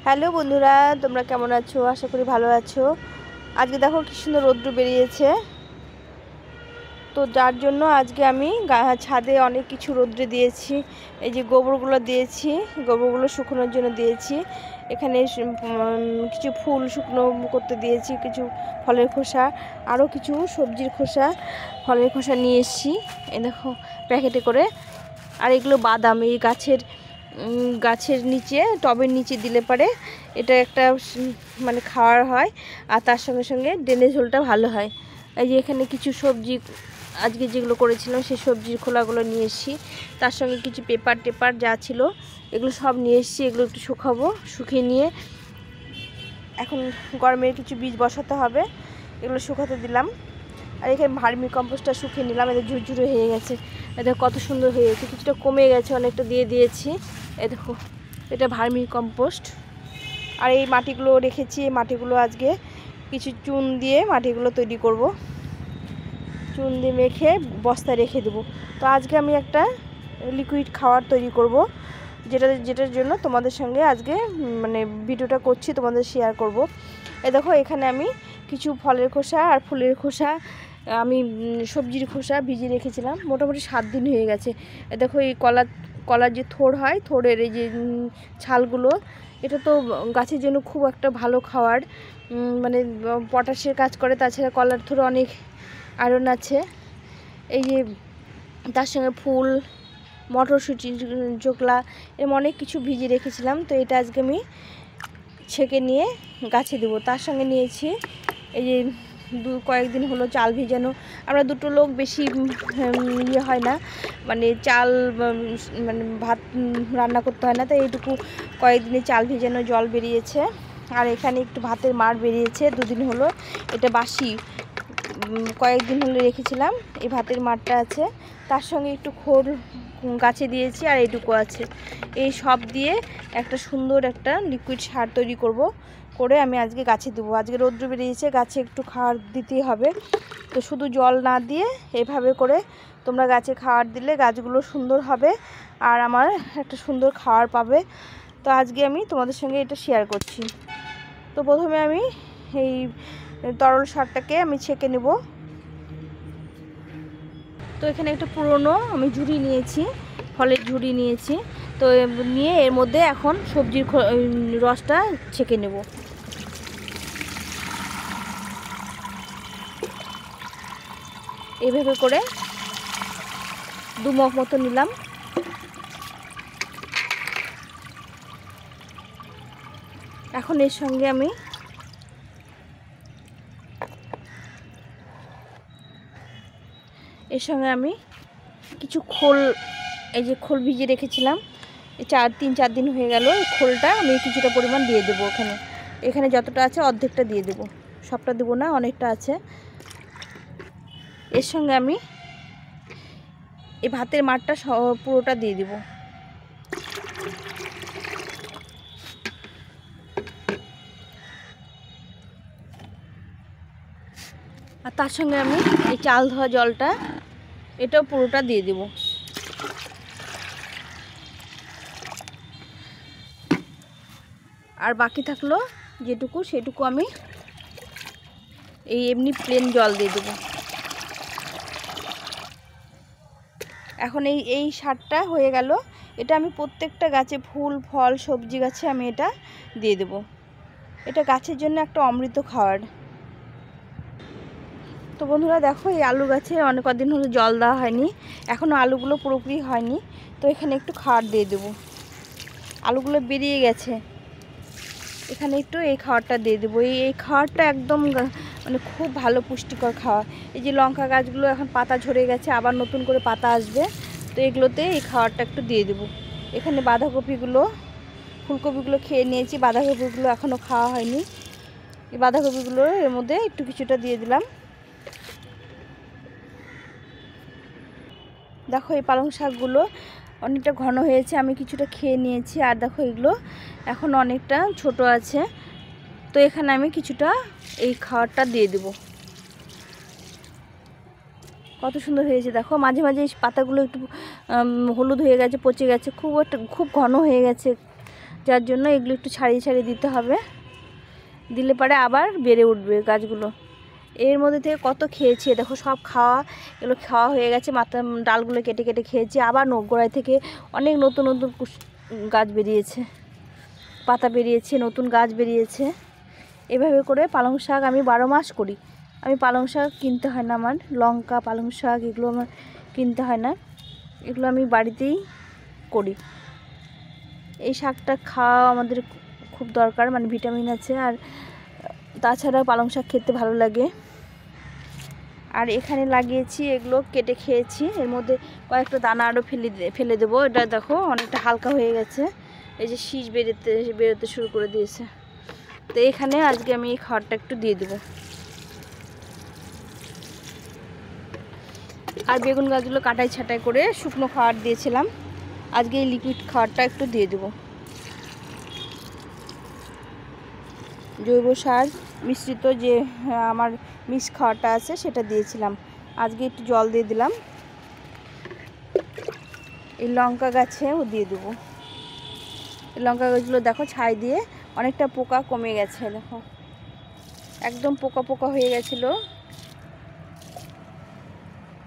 Hello বন্ধুরা, তোমরা কেমন আছো? আশা করি ভালো আছো। আজকে দেখো কি সুন্দর রৌদ্র বেরিয়েছে। তো যার জন্য আজকে আমি ছাদে অনেক কিছু রৌদ্রে দিয়েছি। এই যে গোবরগুলো দিয়েছি, গোবরগুলো শুকনোর জন্য দিয়েছি। এখানে কিছু ফুল শুকনো করতে দিয়েছি, কিছু ফলের খোসা, আরও কিছু সবজির খোসা, ফলের খোসা নিয়ে এসেছি। এই দেখো প্যাকেটে করে। আর এগুলো বাদাম, এই গাছের নিচে, টবের নিচে দিলে পারে এটা একটা মানে খাওয়ার হয়, আর তার সঙ্গে সঙ্গে ড্রেনেজ হোলটা ভালো হয়। এই যে এখানে কিছু সবজি আজকে যেগুলো করেছিলাম সেই সবজির খোলাগুলো নিয়ে এসেছি। তার সঙ্গে কিছু পেপার যা ছিল এগুলো সব নিয়ে এসেছি। এগুলো একটু শুকাবো, শুকিয়ে নিয়ে এখন গরমের কিছু বীজ বসাতে হবে, এগুলো শুকাতে দিলাম। আর এখানে ভার্মি কম্পোস্টটা শুকিয়ে নিলাম। এদের ঝুরঝুরে হয়ে গেছে, এদের কত সুন্দর হয়ে গেছে, কিছুটা কমে গেছে, অনেকটা দিয়ে দিয়েছি। এই দেখো এটা ভার্মি কম্পোস্ট। আর এই মাটিগুলো রেখেছি, এই মাটিগুলো আজকে কিছু চুন দিয়ে মাটিগুলো তৈরি করব, চুন দিয়ে মেখে বস্তায় রেখে দেবো। তো আজকে আমি একটা লিকুইড খাবার তৈরি করব, যেটার জন্য তোমাদের সঙ্গে আজকে মানে ভিডিওটা করছি, তোমাদের শেয়ার করব। এই দেখো এখানে আমি কিছু ফলের খোসা আর ফুলের খোসা, আমি সবজির খোসা ভিজিয়ে রেখেছিলাম, মোটামুটি 7 দিন হয়ে গেছে। দেখো এই কলার যে থোড় হয়, থোড়ের এই যে ছালগুলো, এটা তো গাছের জন্য খুব একটা ভালো খাবার, মানে পটাশের কাজ করে। তাছাড়া কলার থোড়ে অনেক আয়রন আছে। এই যে তার সঙ্গে ফুল, মটরশুঁটি, চোকলা, এরকম অনেক কিছু ভিজিয়ে রেখেছিলাম। তো এটা আজকে আমি ছেঁকে নিয়ে গাছে দেবো। তার সঙ্গে নিয়েছি এই যে কয়েকদিন হলো চাল ভিজানো। আমরা দুটো লোক, বেশি ইয়ে হয় না, মানে চাল মানে ভাত রান্না করতে হয় না, তাই এইটুকু কয়েকদিনে চাল ভিজানো জল বেরিয়েছে। আর এখানে একটু ভাতের মার বেরিয়েছে, 2 দিন হলো, এটা বাসি, কয়েকদিন হলো রেখেছিলাম। এই ভাতের মারটা আছে, তার সঙ্গে একটু খোল গাছে দিয়েছি, আর এইটুকু আছে। এই সব দিয়ে একটা সুন্দর একটা লিকুইড সার তৈরি করব, করে আমি আজকে গাছে দেবো। আজকে রৌদ্র বেরিয়েছে, গাছে একটু খাবার দিতেই হবে। তো শুধু জল না দিয়ে এভাবে করে তোমরা গাছে খাবার দিলে গাছগুলো সুন্দর হবে, আর আমার একটা সুন্দর খাবার পাবে। তো আজকে আমি তোমাদের সঙ্গে এটা শেয়ার করছি। তো প্রথমে আমি এই তরল সারটাকে আমি ছেঁকে নেব। তো এখানে একটা পুরনো আমি ঝুড়ি নিয়েছি, ফলের ঝুড়ি নিয়েছি। তো নিয়ে এর মধ্যে এখন সবজির রসটা ছেঁকে নেব। এইভাবে করে 2 মগ মতো নিলাম। এখন এর সঙ্গে আমি কিছু খোল, এই যে খোল ভিজিয়ে রেখেছিলাম, 3-4 দিন হয়ে গেল, এই খোলটা আমি কিছুটা পরিমাণ দিয়ে দেবো। এখানে যতটা আছে অর্ধেকটা দিয়ে দেবো, সবটা দেবো না, অনেকটা আছে। এর সঙ্গে আমি এই ভাতের মারটা পুরোটা দিয়ে দেব। আর তার সঙ্গে আমি এই চাল ধোয়া জলটা, এটাও পুরোটা দিয়ে দেব। আর বাকি থাকলো যেটুকু, সেটুকু আমি এই এমনি প্লেন জল দিয়ে দেবো। এখন এই সারটা হয়ে গেল। এটা আমি প্রত্যেকটা গাছে, ফুল ফল সবজি গাছে আমি এটা দিয়ে দেব। এটা গাছের জন্য একটা অমৃত খাবার। তো বন্ধুরা দেখো, এই আলু গাছে অনেক কদিন হলো জল দেওয়া হয়নি, এখনও আলুগুলো পুরোপুরি হয়নি। তো এখানে একটু খাবার দিয়ে দেবো, আলুগুলো বেরিয়ে গেছে, এখানে একটু এই খাবারটা দিয়ে দেবো। এই খাবারটা একদম মানে খুব ভালো পুষ্টিকর খাবার। এই যে লঙ্কা গাছগুলো এখন পাতা ঝরে গেছে, আবার নতুন করে পাতা আসবে, তো এগুলোতে এই খাবারটা একটু দিয়ে দেবো। এখানে বাঁধাকপিগুলো, ফুলকপিগুলো খেয়ে নিয়েছি, বাঁধাকপিগুলো এখনও খাওয়া হয়নি। এই বাঁধাকপিগুলো এর মধ্যে একটু কিছুটা দিয়ে দিলাম। দেখো এই পালং শাকগুলো অনেকটা ঘন হয়েছে, আমি কিছুটা খেয়ে নিয়েছি। আর দেখো এগুলো এখন অনেকটা ছোট আছে, তো এখানে আমি কিছুটা এই খাবারটা দিয়ে দেব। কত সুন্দর হয়েছে দেখো, মাঝে মাঝে এই পাতাগুলো একটু হলুদ হয়ে গেছে, পচে গেছে, খুব ঘন হয়ে গেছে, যার জন্য এগুলো একটু ছাড়িয়ে ছাড়িয়ে দিতে হবে, দিলে পরে আবার বেড়ে উঠবে গাছগুলো। এর মধ্যে থেকে কত খেয়েছি, দেখো সব এগুলো খাওয়া হয়ে গেছে, মাথা ডালগুলো কেটে কেটে খেয়েছি। আবার গোড়ায় থেকে অনেক নতুন নতুন গাছ বেরিয়েছে, পাতা বেরিয়েছে, নতুন গাছ বেরিয়েছে। এভাবে করে পালং শাক আমি 12 মাস করি। আমি পালং শাক কিনতে হয় না, আমার লঙ্কা পালং শাক এগুলো আমার কিনতে হয় না, এগুলো আমি বাড়িতেই করি। এই শাকটা খাওয়া আমাদের খুব দরকার, মানে ভিটামিন আছে, আর তাছাড়া পালং শাক খেতে ভালো লাগে। আর এখানে লাগিয়েছি, এগুলো কেটে খেয়েছি। এর মধ্যে কয়েকটা দানা আরও ফেলে দেবো। এটা দেখো অনেকটা হালকা হয়ে গেছে, এই যে শীষ বেরোতে শুরু করে দিয়েছে। তো এখানে আজকে আমি এই খাবারটা একটু দিয়ে দেবো। আর বেগুন গাছগুলো কাটাই ছাটাই করে শুকনো খাবার দিয়েছিলাম, আজকে এই লিকুইড খাবারটা একটু দিয়ে দেবো। জৈব সার মিশ্রিত যে আমার মিক্স খাবারটা আছে সেটা দিয়েছিলাম, আজকে একটু জল দিয়ে দিলাম। এই লঙ্কা গাছেও দিয়ে দেবো। এই লঙ্কা গাছগুলো দেখো ছাই দিয়ে অনেকটা পোকা কমে গেছে, দেখো একদম পোকা পোকা হয়ে গেছিলো।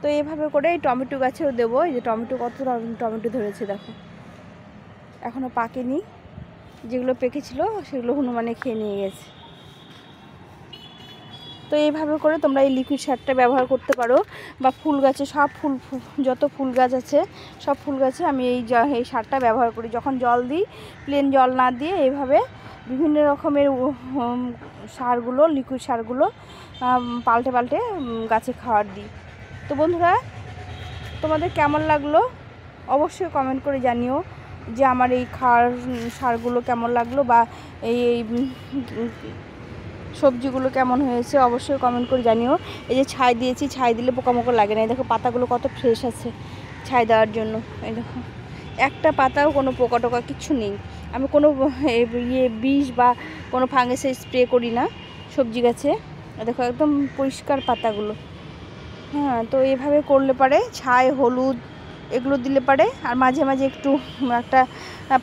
তো এইভাবে করে এই টমেটো গাছেও দেবো। এই যে টমেটো, কত টমেটো ধরেছে দেখো, এখনও পাকেনি, যেগুলো পেকেছিল সেগুলো হনুমানে খেয়ে নিয়ে গেছে। তো এইভাবে করে তোমরা এই লিকুইড সারটা ব্যবহার করতে পারো, বা ফুল গাছে সব যত ফুল গাছ আছে সব ফুল গাছে আমি এই সারটা ব্যবহার করি। যখন জল দিই, প্লেন জল না দিয়ে এইভাবে বিভিন্ন রকমের সারগুলো, লিকুইড সারগুলো পাল্টে পাল্টে গাছে খাওয়ার দিই। তো বন্ধুরা, তোমাদের কেমন লাগলো অবশ্যই কমেন্ট করে জানিও, যে আমার এই সারগুলো কেমন লাগলো, বা এই সবজিগুলো কেমন হয়েছে অবশ্যই কমেন্ট করে জানিও। এই যে ছাই দিয়েছি, ছাই দিলে পোকামাকড় লাগে না। এই দেখো পাতাগুলো কত ফ্রেশ আছে ছাই দেওয়ার জন্য। এই দেখো একটা পাতাও কোনো পোকা টোকা কিচ্ছু নেই। আমি কোনো বিষ বা কোনো ফাঙ্গাসাইড স্প্রে করি না সবজি গাছে। দেখো একদম পরিষ্কার পাতাগুলো। হ্যাঁ, তো এইভাবে করলে পারে ছাই, হলুদ এগুলো দিলে পারে। আর মাঝে মাঝে একটু একটা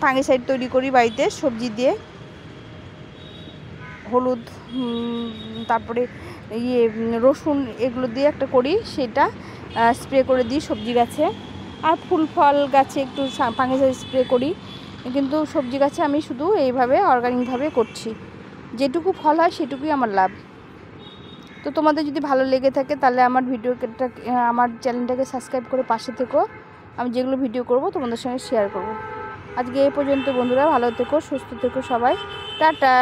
ফাঙ্গিসাইড তৈরি করি বাড়িতে সবজি দিয়ে, হলুদ তারপরে রসুন এগুলো দিয়ে একটা করি, সেটা স্প্রে করে দিই সবজি গাছে। আর ফুল ফল গাছে একটু ফাঙ্গিসাইড স্প্রে করি, কিন্তু সবজি গাছে আমি শুধু এইভাবে অর্গানিকভাবে করছি। যেটুকু ফল হয় সেটুকুই আমার লাভ। তো তোমাদের যদি ভালো লেগে থাকে তাহলে আমার চ্যানেলটাকে সাবস্ক্রাইব করে পাশে থেকো। আমি যেগুলো ভিডিও করব তোমাদের সঙ্গে শেয়ার করব। আজকে এই পর্যন্ত বন্ধুরা, ভালো থেকো, সুস্থ থেকো সবাই, টাটা।